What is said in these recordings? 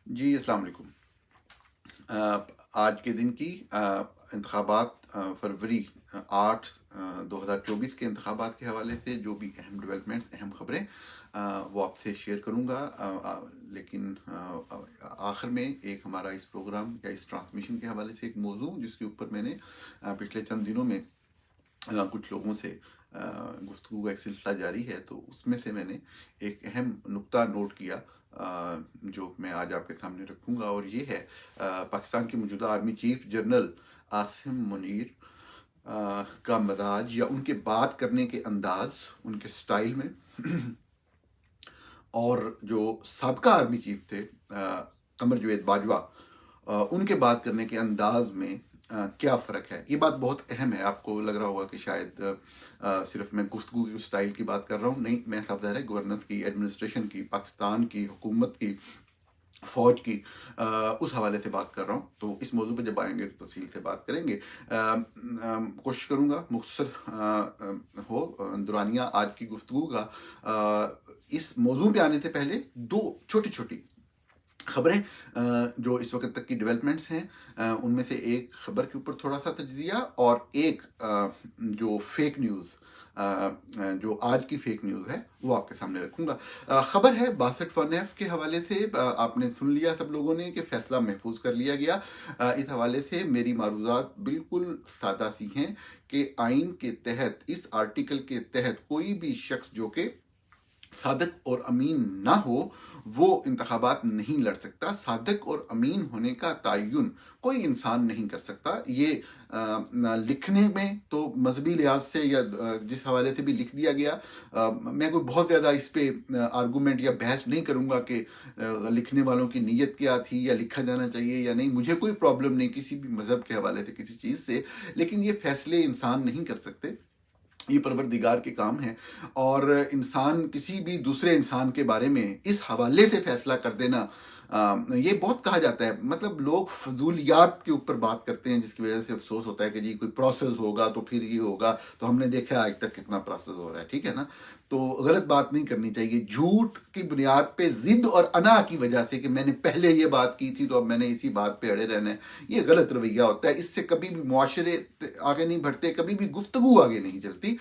जी, अस्सलाम वालेकुम। आज के दिन की इंतखाबात फरवरी 8 2024 के इंतखाबात के हवाले से जो भी अहम डेवलपमेंट्स, अहम खबरें वो आपसे शेयर करूँगा। लेकिन आखिर में एक हमारा इस प्रोग्राम या इस ट्रांसमिशन के हवाले से एक मौजू जिसके ऊपर मैंने पिछले चंद दिनों में कुछ लोगों से गुफ्तगू का एक सिलसिला जारी है, तो उसमें से मैंने एक अहम नुक्ता नोट किया जो मैं आज आपके सामने रखूंगा, और ये है पाकिस्तान के मौजूदा army chief general Asim Munir का मजाज या उनके बात करने के अंदाज, उनके स्टाइल में और जो साबका आर्मी चीफ थे कमर जावेद बाजवा, उनके बात करने के अंदाज में क्या फ़र्क है। ये बात बहुत अहम है। आपको लग रहा होगा कि शायद सिर्फ मैं गुफ्तगू की स्टाइल की बात कर रहा हूँ। नहीं, मैं साफ ज़ाहिर है गवर्नेंस की, एडमिनिस्ट्रेशन की, पाकिस्तान की हुकूमत की, फौज की उस हवाले से बात कर रहा हूँ। तो इस मौजू पे जब आएंगे तो तफसील से बात करेंगे। कोशिश करूँगा मुख्तसर हो दुरानिया आज की गुफ्तगू का। इस मौजू पे आने से पहले दो छोटी छोटी खबरें जो इस वक्त तक की डेवलपमेंट्स हैं, उनमें से एक खबर के ऊपर थोड़ा सा तजिया, और एक जो फेक न्यूज़, जो आज की फेक न्यूज़ है वो आपके सामने रखूंगा। खबर है 62 के हवाले से। आपने सुन लिया सब लोगों ने कि फैसला महफूज कर लिया गया। इस हवाले से मेरी मारूजात बिल्कुल सादा सी हैं कि आइन के तहत, इस आर्टिकल के तहत, कोई भी शख्स जो कि सादक और अमीन ना हो वो इंतखाबात नहीं लड़ सकता। सादक और अमीन होने का तयन कोई इंसान नहीं कर सकता। ये लिखने में तो मजहबी लिहाज से या जिस हवाले से भी लिख दिया गया, मैं कोई बहुत ज़्यादा इस पे आर्गूमेंट या बहस नहीं करूँगा कि लिखने वालों की नीयत क्या थी या लिखा जाना चाहिए या नहीं। मुझे कोई प्रॉब्लम नहीं किसी भी मज़हब के हवाले से, किसी चीज़ से, लेकिन ये फैसले इंसान नहीं कर सकते। ये परवरदिगार के काम है। और इंसान किसी भी दूसरे इंसान के बारे में इस हवाले से फैसला कर देना, ये बहुत कहा जाता है, मतलब लोग फजूलियात के ऊपर बात करते हैं, जिसकी वजह से अफसोस होता है कि जी कोई प्रोसेस होगा तो फिर ये होगा। तो हमने देखा आज तक कितना प्रोसेस हो रहा है, ठीक है ना। तो गलत बात नहीं करनी चाहिए। झूठ की बुनियाद पे, जिद और अना की वजह से कि मैंने पहले ये बात की थी तो अब मैंने इसी बात पे अड़े रहना है, ये गलत रवैया होता है। इससे कभी भी मुआशरे आगे नहीं बढ़ते, कभी भी गुफ्तगू आगे नहीं चलती।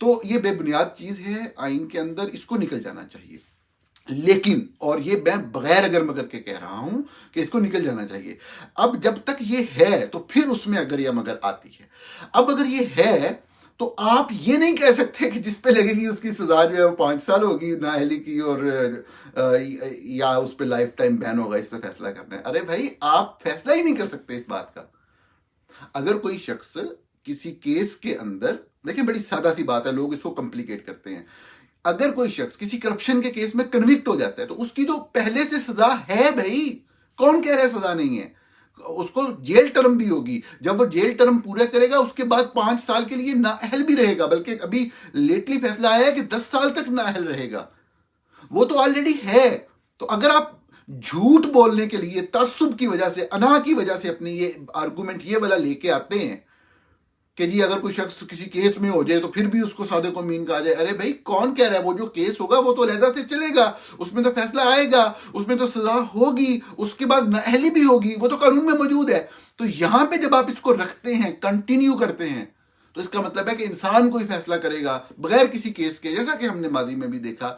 तो ये बेबुनियाद चीज है आइन के अंदर, इसको निकल जाना चाहिए। लेकिन, और ये मैं बगैर अगर मगर के कह रहा हूं कि इसको निकल जाना चाहिए। अब जब तक ये है तो फिर उसमें अगर या मगर आती है। अब अगर ये है तो आप ये नहीं कह सकते कि जिस पे लगेगी उसकी सजा जो है वो 5 साल होगी नाअहली की, और या उस पर लाइफ टाइम बैन होगा। इस पर फैसला करना है। अरे भाई, आप फैसला ही नहीं कर सकते इस बात का। अगर कोई शख्स किसी केस के अंदर, देखिए बड़ी सादा सी बात है, लोग इसको कॉम्प्लिकेट करते हैं। अगर कोई शख्स किसी करप्शन के केस में कन्विक्ट हो जाता है तो उसकी तो पहले से सजा है भाई। कौन कह रहा है सजा नहीं है? उसको जेल टर्म भी होगी। जब वो जेल टर्म पूरा करेगा उसके बाद 5 साल के लिए नाअहल भी रहेगा, बल्कि अभी लेटली फैसला आया है कि 10 साल तक नाअहल रहेगा। वो तो ऑलरेडी है। तो अगर आप झूठ बोलने के लिए तसुब की वजह से, अना की वजह से अपनी ये आर्गूमेंट ये वाला लेके आते हैं कि जी अगर कोई शख्स किसी केस में हो जाए तो फिर भी उसको सादे को मीन कहा जाए, अरे भाई कौन कह रहा है? वो जो केस होगा वो तो अलहदा से चलेगा, उसमें तो फैसला आएगा, उसमें तो सजा होगी, उसके बाद नाअहली भी होगी, वो तो कानून में मौजूद है। तो यहां पे जब आप इसको रखते हैं, कंटिन्यू करते हैं, तो इसका मतलब है कि इंसान कोई फैसला करेगा बगैर किसी केस के, जैसा कि हमने माजी में भी देखा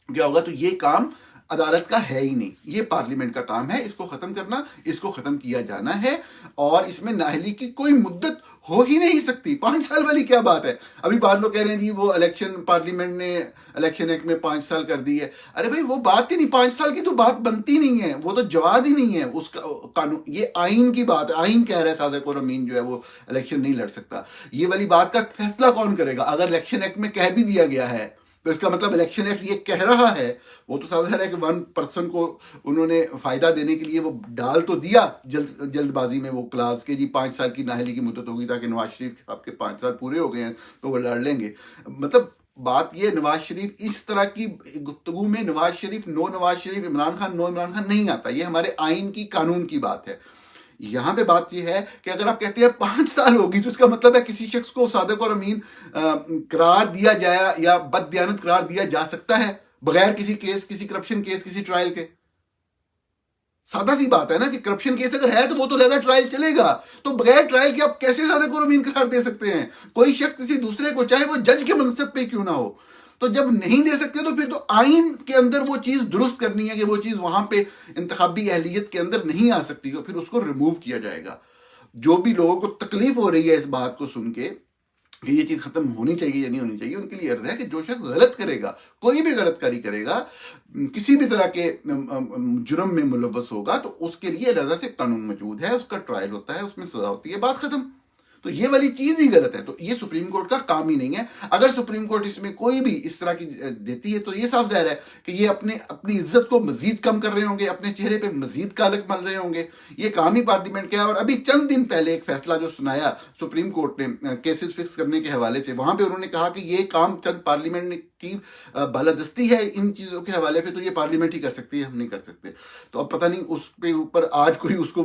क्या होगा। तो ये काम अदालत का है ही नहीं, ये पार्लियामेंट का काम है। इसको खत्म करना, इसको खत्म किया जाना है। और इसमें नाअहली की कोई मुद्दत हो ही नहीं सकती। 5 साल वाली क्या बात है? अभी बाद लोग कह रहे हैं जी वो इलेक्शन, पार्लियामेंट ने इलेक्शन एक्ट में 5 साल कर दी है। अरे भाई वो बात ही नहीं, 5 साल की तो बात बनती नहीं है, वो तो जवाज ही नहीं है उसका कानून। ये आइन की बात है। आइन कह रहा है सादक और अमीन जो है वो इलेक्शन नहीं लड़ सकता। ये वाली बात का फैसला कौन करेगा? अगर इलेक्शन एक्ट में कह भी दिया गया है तो इसका मतलब इलेक्शन एक्ट ये कह रहा है, वो तो साफ है कि 1 पर्सन को उन्होंने फायदा देने के लिए वो डाल तो दिया जल्दबाजी में वो क्लास के जी 5 साल की नाअहली की मुद्दत होगी ताकि नवाज शरीफ साहब के 5 साल पूरे हो गए हैं तो वो लड़ लेंगे। मतलब बात ये, नवाज शरीफ इस तरह की गुफ्तगू में नवाज शरीफ, नो नवाज शरीफ, इमरान खान, नो इमरान खान नहीं आता। ये हमारे आइन की, कानून की बात है। यहां पे बात यह है कि अगर आप कहते हैं 5 साल होगी तो इसका मतलब है किसी शख्स को सादक और अमीन करार दिया जाए या बददियानत करार दिया जा सकता है बगैर किसी केस, किसी करप्शन केस, किसी ट्रायल के। सादा सी बात है ना कि करप्शन केस अगर है तो वो तो ज्यादा ट्रायल चलेगा। तो बगैर ट्रायल के आप कैसे सादे को रमीन करार दे सकते हैं? कोई शख्स किसी दूसरे को, चाहे वो जज के मनसब पे क्यों ना हो। तो जब नहीं दे सकते तो फिर तो आइन के अंदर वो चीज दुरुस्त करनी है कि वो चीज वहां पे इंतखाबी अहलियत के अंदर नहीं आ सकती, तो फिर उसको रिमूव किया जाएगा। जो भी लोगों को तकलीफ हो रही है इस बात को सुन के कि ये चीज खत्म होनी चाहिए या नहीं होनी चाहिए, उनके लिए अर्ज है कि जो शख्स गलत करेगा, कोई भी गलतकारी करेगा, किसी भी तरह के जुर्म में मुलव्वस होगा, तो उसके लिए रजा से कानून मौजूद है, उसका ट्रायल होता है, उसमें सजा होती है, बात खत्म। तो ये वाली चीज ही गलत है, तो ये सुप्रीम कोर्ट का काम ही नहीं है। अगर सुप्रीम कोर्ट इसमें कोई भी इस तरह की देती है तो ये साफ जाहिर है कि ये अपने अपनी इज्जत को मजीद कम कर रहे होंगे, अपने चेहरे पे मजीद कालक मल रहे होंगे। ये काम ही पार्लियामेंट का है। और अभी चंद दिन पहले एक फैसला जो सुनाया सुप्रीम कोर्ट ने केसेस फिक्स करने के हवाले से, वहां पे उन्होंने कहा कि ये काम चंद पार्लियामेंट की बालादस्ती है इन चीजों के हवाले से, तो ये पार्लियामेंट ही कर सकती है, हम नहीं कर सकते। तो अब पता नहीं उसके ऊपर आज कोई उसको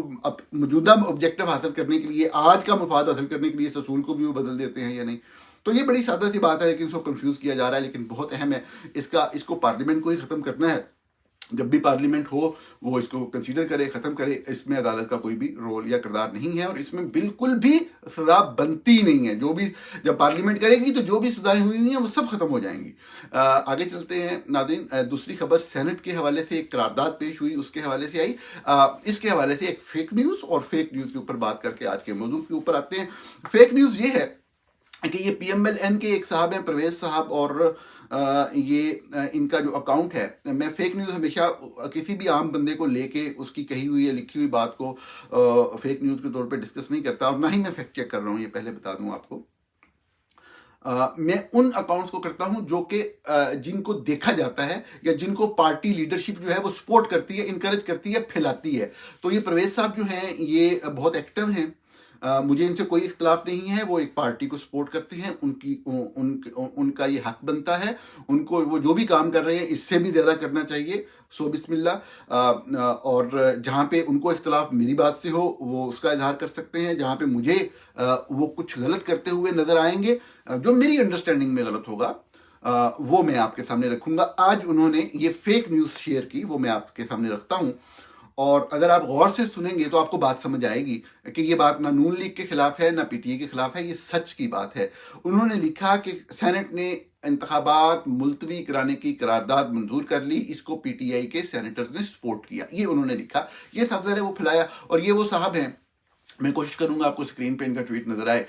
मौजूदा ऑब्जेक्टिव हासिल करने के लिए, आज का मफाद हासिल करने के लिए इस असूल को भी वो बदल देते हैं या नहीं। तो ये बड़ी सादा सी बात है, लेकिन इसको कंफ्यूज किया जा रहा है, लेकिन बहुत अहम है। इसको पार्लियामेंट को ही खत्म करना है। जब भी पार्लियामेंट हो वो इसको कंसीडर करे, खत्म करे। इसमें अदालत का कोई भी रोल या किरदार नहीं है, और इसमें बिल्कुल भी सजा बनती नहीं है। जो भी जब पार्लियामेंट करेगी तो जो भी सजाएं हुई हैं वो सब खत्म हो जाएंगी। आगे चलते हैं नाज़रीन। दूसरी खबर सेनेट के हवाले से एक करारदाद पेश हुई, उसके हवाले से आई। इसके हवाले से एक फेक न्यूज और फेक न्यूज के ऊपर बात करके आज के मौजूद के ऊपर आते हैं। फेक न्यूज ये है कि ये PMLN के एक साहब हैं, परवेज साहब, और इनका जो अकाउंट है, मैं फेक न्यूज़ हमेशा किसी भी आम बंदे को लेके उसकी कही हुई या लिखी हुई बात को फेक न्यूज़ के तौर पे डिस्कस नहीं करता, और ना ही मैं फैक्ट चेक कर रहा हूँ, ये पहले बता दूं आपको। मैं उन अकाउंट्स को करता हूं जो कि जिनको देखा जाता है या जिनको पार्टी लीडरशिप जो है वो सपोर्ट करती है, इनकरेज करती है, फैलाती है। तो ये परवेज साहब जो हैं ये बहुत एक्टिव हैं। मुझे इनसे कोई इख्तलाफ नहीं है। वो एक पार्टी को सपोर्ट करते हैं, उनका ये हक बनता है। उनको वो जो भी काम कर रहे हैं इससे भी ज़्यादा करना चाहिए। सो बिस्मिल्लाह। और जहाँ पे उनको इख्तलाफ मेरी बात से हो वो उसका इजहार कर सकते हैं। जहाँ पे मुझे वो कुछ गलत करते हुए नजर आएंगे, जो मेरी अंडरस्टैंडिंग में गलत होगा, वो मैं आपके सामने रखूंगा। आज उन्होंने ये फेक न्यूज़ शेयर की, वो मैं आपके सामने रखता हूं। और अगर आप गौर से सुनेंगे तो आपको बात समझ आएगी कि ये बात ना नून लीग के खिलाफ है ना PTI के खिलाफ है, ये सच की बात है। उन्होंने लिखा कि सेनेट ने इंतखाबात मुलतवी कराने की करारदाद मंजूर कर ली, इसको PTI के सेनेटर्स ने सपोर्ट किया। ये उन्होंने लिखा, ये सब वो फैलाया। और ये वो साहब हैं, मैं कोशिश करूंगा आपको स्क्रीन पे इनका ट्वीट नजर आए।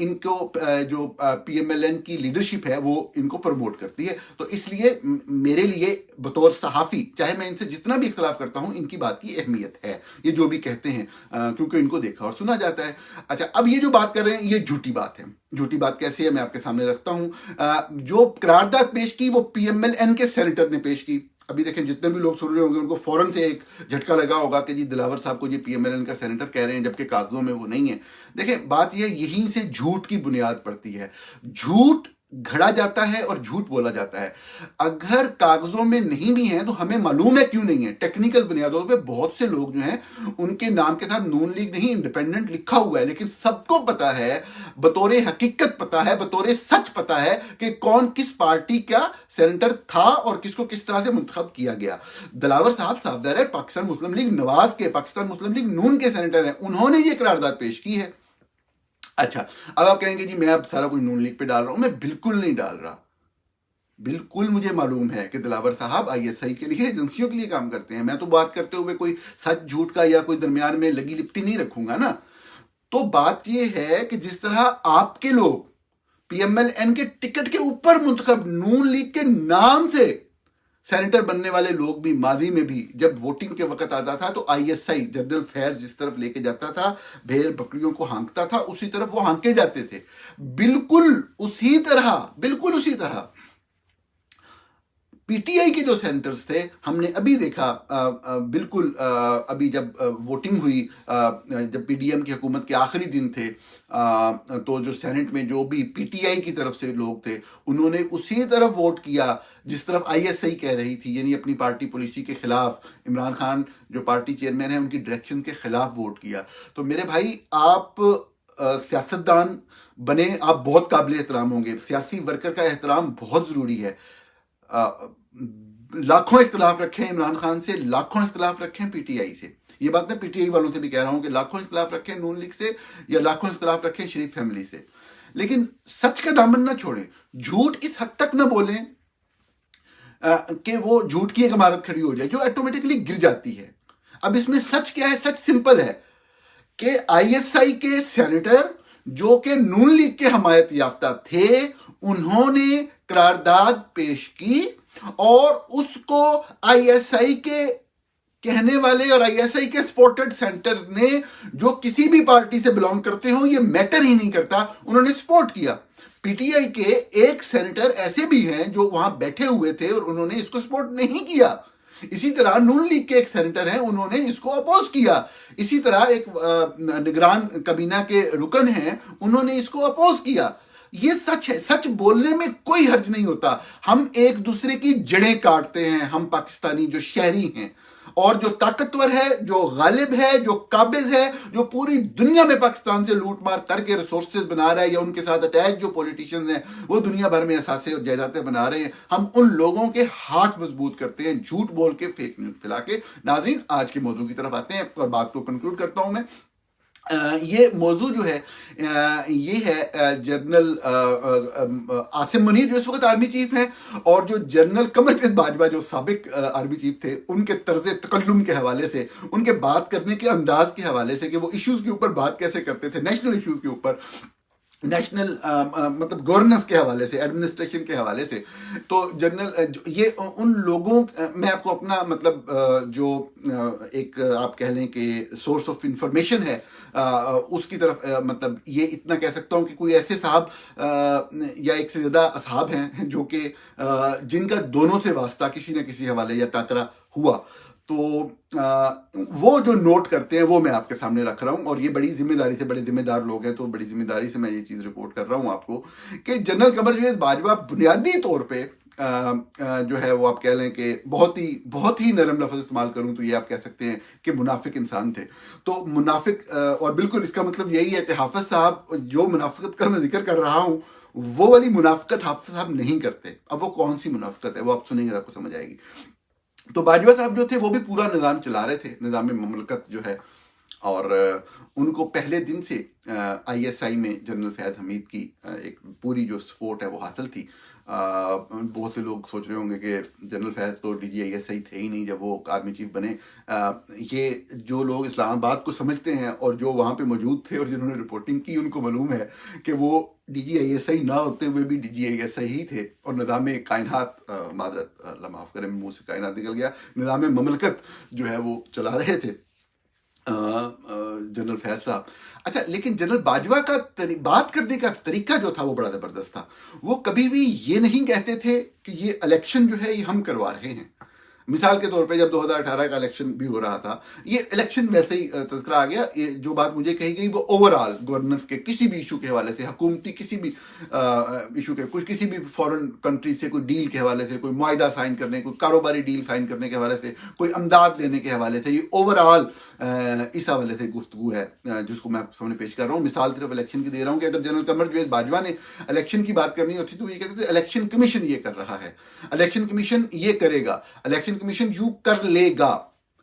इनको जो PMLN की लीडरशिप है वो इनको प्रमोट करती है। तो इसलिए मेरे लिए बतौर सहाफ़ी, चाहे मैं इनसे जितना भी इख्तलाफ करता हूं, इनकी बात की अहमियत है, ये जो भी कहते हैं, क्योंकि इनको देखा और सुना जाता है। अच्छा, अब ये जो बात कर रहे हैं ये झूठी बात है। झूठी बात कैसी है मैं आपके सामने रखता हूं। जो करारदाद पेश की वो PMLN के सेनेटर ने पेश की। अभी देखें, जितने भी लोग सुन रहे होंगे उनको फौरन से एक झटका लगा होगा कि जी दिलावर साहब को ये PMLN का सेनेटर कह रहे हैं, जबकि कागजों में वो नहीं है। देखें, बात यह यहीं से झूठ की बुनियाद पड़ती है। झूठ घड़ा जाता है और झूठ बोला जाता है। अगर कागजों में नहीं भी है तो हमें मालूम है क्यों नहीं है। टेक्निकल बुनियादों पे बहुत से लोग जो हैं उनके नाम के साथ नून लीग नहीं इंडिपेंडेंट लिखा हुआ है, लेकिन सबको पता है, बतौर हकीकत पता है, बतौर सच पता है कि कौन किस पार्टी का सेनेटर था और किसको किस तरह से मुंतखब किया गया। दिलावर साहब साफदार है, पाकिस्तान मुस्लिम लीग नवाज के, पाकिस्तान मुस्लिम लीग नून के सेनेटर हैं, उन्होंने ये करारदाद पेश की है। अच्छा, अब आप कहेंगे जी मैं अब सारा कुछ नून लीग पे डाल रहा हूं। मैं बिल्कुल नहीं डाल रहा। बिल्कुल मुझे मालूम है कि दिलावर साहब ISI के लिए, एजेंसियों के लिए काम करते हैं। मैं तो बात करते हुए कोई सच झूठ का या कोई दरमियान में लगी लिपटी नहीं रखूंगा ना। तो बात यह है कि जिस तरह आपके लोग PMLN के टिकट के ऊपर मुंतखब नून लीग के नाम से सेनेटर बनने वाले लोग भी माजी में भी जब वोटिंग के वक्त आता था तो ISI जनरल फैज जिस तरफ लेके जाता था, भेड़ बकरियों को हांकता था, उसी तरफ वो हांके जाते थे। बिल्कुल उसी तरह, बिल्कुल उसी तरह PTI के जो सेंटर्स थे, हमने अभी देखा, बिल्कुल अभी जब वोटिंग हुई, जब PDM की हुकूमत के आखिरी दिन थे, तो जो सेनेट में जो भी PTI की तरफ से लोग थे उन्होंने उसी तरफ वोट किया जिस तरफ ISI कह रही थी, यानी अपनी पार्टी पॉलिसी के खिलाफ, इमरान खान जो पार्टी चेयरमैन है उनकी डायरेक्शन के खिलाफ वोट किया। तो मेरे भाई, आप सियासतदान बने, आप बहुत काबिल एहतराम होंगे। सियासी वर्कर का एहतराम बहुत जरूरी है। लाखों इख्तिलाफ रखे हैं इमरान खान से, लाखों इख्तिलाफ रखे हैं पीटीआई से। ये बात मैं पीटीआई वालों से भी कह रहा हूं कि लाखों इख्तिलाफ रखे नून लीग से या लाखों इख्तिलाफ रखे शरीफ फैमिली से, लेकिन सच का दामन ना छोड़ें, झूठ इस हद तक ना बोलें कि वो झूठ की एक इमारत खड़ी हो जाए जो ऑटोमेटिकली गिर जाती है। अब इसमें सच क्या है? सच सिंपल है कि आईएसआई के सेनेटर जो कि नून लीग के हमायत याफ्ता थे, उन्होंने करारदाद पेश की और उसको आईएसआई के कहने वाले और आईएसआई के सपोर्टेड सेंटर्स ने, जो किसी भी पार्टी से बिलोंग करते हो, ये मैटर ही नहीं करता, उन्होंने सपोर्ट किया। पीटीआई के एक सेनेटर ऐसे भी हैं जो वहां बैठे हुए थे और उन्होंने इसको सपोर्ट नहीं किया। इसी तरह नून लीग के एक सेनेटर हैं, उन्होंने इसको अपोज किया। इसी तरह एक निगरान कबीना के रुकन हैं, उन्होंने इसको अपोज किया। ये सच है, सच बोलने में कोई हर्ज नहीं होता। हम एक दूसरे की जड़ें काटते हैं, हम पाकिस्तानी जो शहरी हैं, और जो ताकतवर है, जो गालिब है, जो काबिज है, जो पूरी दुनिया में पाकिस्तान से लूट मार करके रिसोर्सेज बना रहा है, या उनके साथ अटैच जो पॉलिटिशियंस हैं वो दुनिया भर में असासे और जायदादें बना रहे हैं, हम उन लोगों के हाथ मजबूत करते हैं झूठ बोल के, फेक न्यूज फैला के। नाज़रीन, आज के मौजू की तरफ आते हैं और बात को कंक्लूड करता हूं मैं। ये मौजू जो है ये है जनरल आसिम मुनीर जो इस वक्त आर्मी चीफ हैं, और जो जनरल कमरजीत बाजवा जो साबिक आर्मी चीफ थे, उनके तर्ज तकल्लुम के हवाले से, उनके बात करने के अंदाज के हवाले से कि वो इश्यूज के ऊपर बात कैसे करते थे, नेशनल इश्यूज के ऊपर, नेशनल मतलब गवर्नेंस के हवाले से, एडमिनिस्ट्रेशन के हवाले से। तो जनरल ये उन लोगों, मैं आपको अपना मतलब जो एक आप कह लें कि सोर्स ऑफ इंफॉर्मेशन है उसकी तरफ मतलब ये इतना कह सकता हूं कि कोई ऐसे साहब या एक से ज्यादा असहाब हैं जो कि जिनका दोनों से वास्ता किसी न किसी हवाले या टाकरा हुआ, तो वो जो नोट करते हैं वो मैं आपके सामने रख रहा हूं। और ये बड़ी जिम्मेदारी से, बड़े जिम्मेदार लोग हैं, तो बड़ी जिम्मेदारी से मैं ये चीज रिपोर्ट कर रहा हूं आपको कि जनरल कमरजीत बाजवा बुनियादी तौर पे जो है वो आप कह लें कि बहुत ही नरम लफ्ज इस्तेमाल करूं तो ये आप कह सकते हैं कि मुनाफिक इंसान थे। तो मुनाफिक, और बिल्कुल इसका मतलब यही है कि हाफिज साहब जो मुनाफिकत का मैं जिक्र कर रहा हूं, वो वाली मुनाफिकत हाफिज साहब नहीं करते। अब वो कौन सी मुनाफिकत है वो आप सुनेंगे, आपको समझ आएगी। तो बाजवा साहब जो थे वो भी पूरा निज़ाम चला रहे थे, निज़ाम ममलकत जो है, और उनको पहले दिन से आईएसआई में जनरल फैज़ हमीद की एक पूरी जो सपोर्ट है वो हासिल थी। बहुत से लोग सोच रहे होंगे कि जनरल फैज़ तो डीजीआईएसआई थे ही नहीं जब वो आर्मी चीफ बने। ये जो लोग इस्लामाबाद को समझते हैं और जो वहाँ पे मौजूद थे और जिन्होंने रिपोर्टिंग की, उनको मालूम है कि वो डीजीआईएसआई ना होते हुए भी डीजीआईएसआई ही थे, और निज़ाम कायनात, माजरत माफ़ करें मुंह से कायनात निकल गया, निज़ाम ममलकत जो है वो चला रहे थे जनरल फैज़ साहब। अच्छा, लेकिन जनरल बाजवा का बात करने का तरीका जो था वो बड़ा ज़बरदस्त था। वो कभी भी ये नहीं कहते थे कि ये इलेक्शन जो है ये हम करवा रहे हैं। मिसाल के तौर पे जब 2018 का इलेक्शन भी हो रहा था, ये इलेक्शन वैसे ही तज़किरा आ गया, ये जो बात मुझे कही गई वो ओवरऑल गवर्नेंस के किसी भी इशू के हवाले से, हुकूमती किसी भी इशू के, कुछ किसी भी फॉरेन कंट्री से कोई डील के हवाले से, कोई मुआहदा साइन करने, कोई कारोबारी डील साइन करने के हवाले से, कोई अमदाद लेने के हवाले से, ये ओवरऑल इस हवाले से गुफ्तगू है जिसको मैं सामने पेश कर रहा हूँ। मिसाल सिर्फ इलेक्शन की दे रहा हूँ कि अगर जनरल कमरजीत बाजवा ने इलेक्शन की बात करनी होती तो ये कहते थे इलेक्शन कमीशन ये कर रहा है, इलेक्शन कमीशन ये करेगा, इलेक्शन कमीशन यू कर लेगा।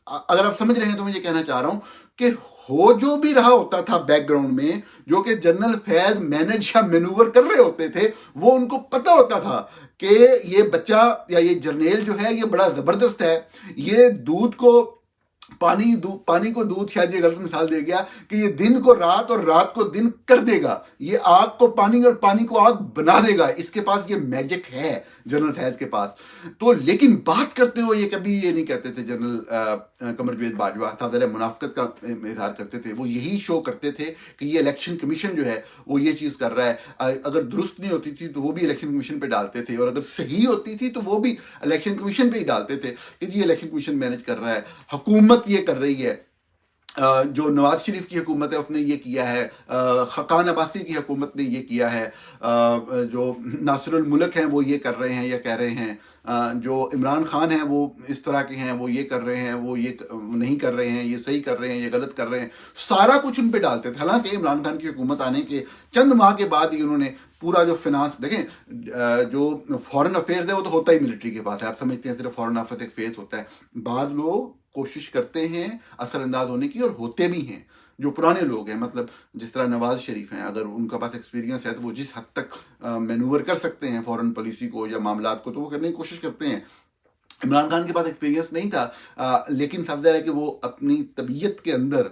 अगर आप समझ रहे हैं तो मैं ये कहना चाह रहा हूं कि हो जो भी रहा होता था बैकग्राउंड में, जो कि जनरल फैज मैनेज या मैनूवर कर रहे होते थे, वो उनको पता होता था कि ये बच्चा या ये जर्नेल जो है ये बड़ा जबरदस्त है, ये दूध को पानी को दूध, शायद ये गलत मिसाल दे गया, कि ये दिन को रात और रात को दिन कर देगा, ये आग को पानी और पानी को आग बना देगा, इसके पास ये मैजिक है जनरल फैज के पास। तो लेकिन बात करते हो ये कभी ये नहीं कहते थे जनरल कमरजीत बाजवा साहब, मुनाफिकत का इजहार करते थे। वो यही शो करते थे कि ये इलेक्शन कमीशन जो है वो ये चीज कर रहा है। अगर दुरुस्त नहीं होती थी तो वो भी इलेक्शन कमीशन पे डालते थे, और अगर सही होती थी तो वो भी इलेक्शन कमीशन पे ही डालते थे कि जी इलेक्शन कमीशन मैनेज कर रहा है, हुकूमत ये कर रही है, जो नवाज शरीफ की हुकूमत है उसने ये किया है, खकान अब्बासी की हुकूमत ने ये किया है, जो नासिरुल मुल्क हैं वो ये कर रहे हैं या कह रहे हैं, जो इमरान खान हैं वो इस तरह के हैं, वो ये कर रहे हैं, वो ये नहीं कर रहे हैं, ये सही कर रहे हैं, ये गलत कर रहे हैं, सारा कुछ उन पे डालते थे। हालांकि इमरान खान की हुकूमत आने के चंद माह के बाद ही उन्होंने पूरा जो फिनांस देखें, जो फॉरेन अफेयर्स है वो तो होता ही मिलिट्री के पास है। आप समझते हैं सिर्फ फॉरेन अफेयर्स एक फेस होता है। बाद लोग कोशिश करते हैं असरअंदाज होने की, और होते भी हैं। जो पुराने लोग हैं, मतलब जिस तरह नवाज शरीफ हैं, अगर उनका पास एक्सपीरियंस है तो वो जिस हद तक मैनूवर कर सकते हैं फॉरेन पॉलिसी को या मामलात को, तो वो करने की कोशिश करते हैं। इमरान खान के पास एक्सपीरियंस नहीं था, लेकिन समझ है कि वो अपनी तबीयत के अंदर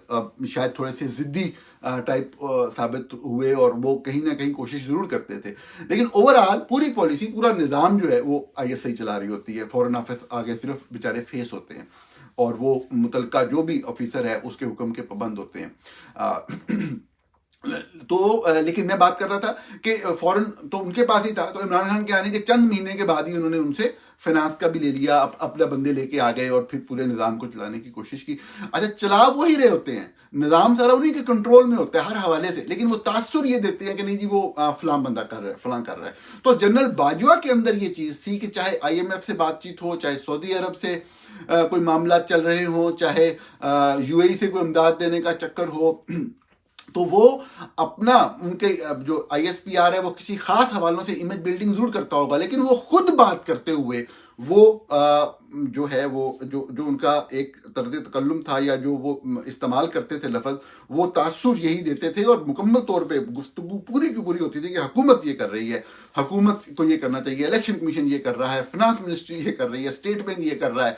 शायद थोड़े से जिद्दी टाइप साबित हुए, और वो कहीं ना कहीं कोशिश जरूर करते थे। लेकिन ओवरऑल पूरी पॉलिसी, पूरा निज़ाम जो है वो आईएसआई चला रही होती है। फॉरेन ऑफिस आगे सिर्फ बेचारे फेस होते हैं, और वो मुतलका जो भी ऑफिसर है उसके हुक्म के पाबंद होते हैं। तो लेकिन मैं बात कर रहा था कि फॉरेन तो उनके पास ही था, तो इमरान खान के आने के चंद महीने के बाद ही उन्होंने उनसे फाइनेंस का भी ले लिया, अपने बंदे लेके आ गए और फिर पूरे निजाम को चलाने की कोशिश की। अच्छा, चला वो ही रहे होते हैं, निजाम सारा उन्हीं के कंट्रोल में होता है हर हवाले से, लेकिन वो तासुर ये देते हैं कि नहीं जी वो फलां बंदा कर रहा है, फलां कर रहा है। तो जनरल बाजवा के अंदर ये चीज थी कि चाहे आईएमएफ से बातचीत हो, चाहे सऊदी अरब से कोई मामला चल रहे हो, चाहे यूएई से कोई इमदाद देने का चक्कर हो, तो वो अपना उनके जो आईएसपीआर है वो किसी खास हवालों से इमेज बिल्डिंग जरूर करता होगा, लेकिन वो खुद बात करते हुए वो जो है वो जो जो उनका एक तर्ज तकल्लुम था, या जो वो इस्तेमाल करते थे लफ्ज, वो तासुर यही देते थे, और मुकम्मल तौर पे गुफ्तगू पूरी की पूरी होती थी कि हुकूमत ये कर रही है, हुकूमत को ये करना चाहिए, इलेक्शन कमीशन ये कर रहा है, फिनांस मिनिस्ट्री ये कर रही है, स्टेट बैंक ये कर रहा है।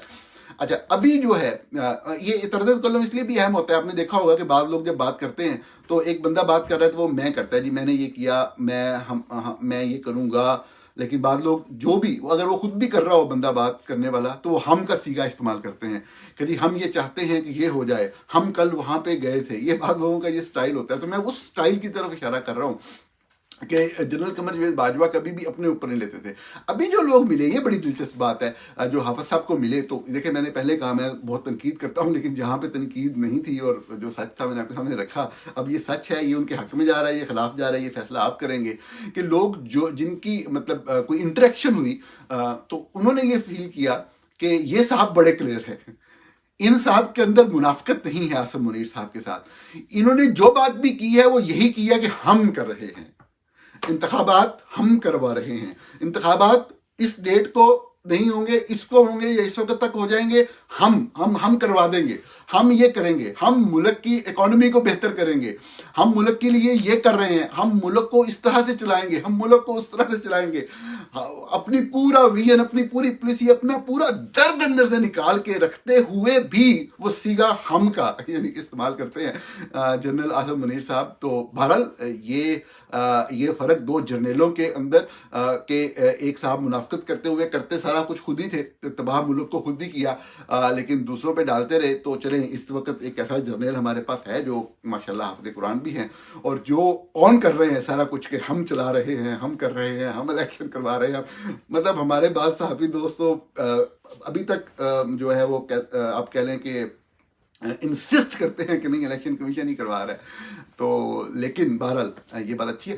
अच्छा, अभी जो है ये तर्ज कलम इसलिए भी अहम होता है। आपने देखा होगा कि बाद लोग जब बात करते हैं तो एक बंदा बात कर रहा है तो वो मैं करता है, जी मैंने ये किया, मैं ये करूंगा। लेकिन बाद लोग जो भी, अगर वो खुद भी कर रहा हो बंदा बात करने वाला, तो वो हम का सीगा इस्तेमाल करते हैं कि जी हम ये चाहते हैं कि ये हो जाए, हम कल वहां पे गए थे। ये बाद लोगों का ये स्टाइल होता है। तो मैं उस स्टाइल की तरफ इशारा कर रहा हूँ कि जनरल कमर जवेद बाजवा कभी भी अपने ऊपर नहीं लेते थे। अभी जो लोग मिले, ये बड़ी दिलचस्प बात है, जो हाफिज साहब को मिले, तो देखिए मैंने पहले कहा मैं बहुत तनकीद करता हूँ, लेकिन जहाँ पे तनकीद नहीं थी और जो सच था मैंने आपके सामने रखा। अब ये सच है, ये उनके हक में जा रहा है, ये खिलाफ जा रहा है, ये फैसला आप करेंगे कि लोग जो जिनकी मतलब कोई इंटरेक्शन हुई, तो उन्होंने ये फील किया कि ये साहब बड़े क्लियर है, इन साहब के अंदर मुनाफिकत नहीं है आसिम मुनीर साहब के साथ। इन्होंने जो बात भी की है वो यही की है कि हम कर रहे हैं, इंतखाबात हम करवा रहे हैं, इंतखाबात इस डेट को नहीं होंगे, इसको होंगे या इस वक्त तक हो जाएंगे, हम करवा देंगे, हम ये करेंगे, हम मुल्क की इकोनॉमी को बेहतर करेंगे, हम मुल्क के लिए ये कर रहे हैं, हम मुल्क को इस तरह से चलाएंगे, हम मुल्क को उस तरह से चलाएंगे। अपनी पूरा विजन, अपनी पूरी पॉलिसी, अपना पूरा दर्द अंदर से निकाल के रखते हुए भी वो सीगा हम का यानी इस्तेमाल करते हैं जनरल आसिम मुनीर साहब। तो बहरहाल ये फर्क दो जर्नलों के अंदर के एक साहब मुनाफिकत करते हुए करते सारा कुछ खुद ही थे, तबाह मुल्क को खुद ही किया, लेकिन दूसरों पे डालते रहे। तो चलें, इस वक्त एक ऐसा जर्नल हमारे पास है जो माशाल्लाह हाफिज़ कुरान भी हैं, और जो ऑन कर रहे हैं सारा कुछ कि हम चला रहे हैं, हम कर रहे हैं, हम इलेक्शन करवा रहे हैं। मतलब हमारे बाद सहाफ़ी दोस्तों अभी तक जो है वो आप कह लें कि इंसिस्ट करते हैं कि नहीं इलेक्शन कमीशन ही करवा रहा है। तो लेकिन बहरहाल ये बात अच्छी है।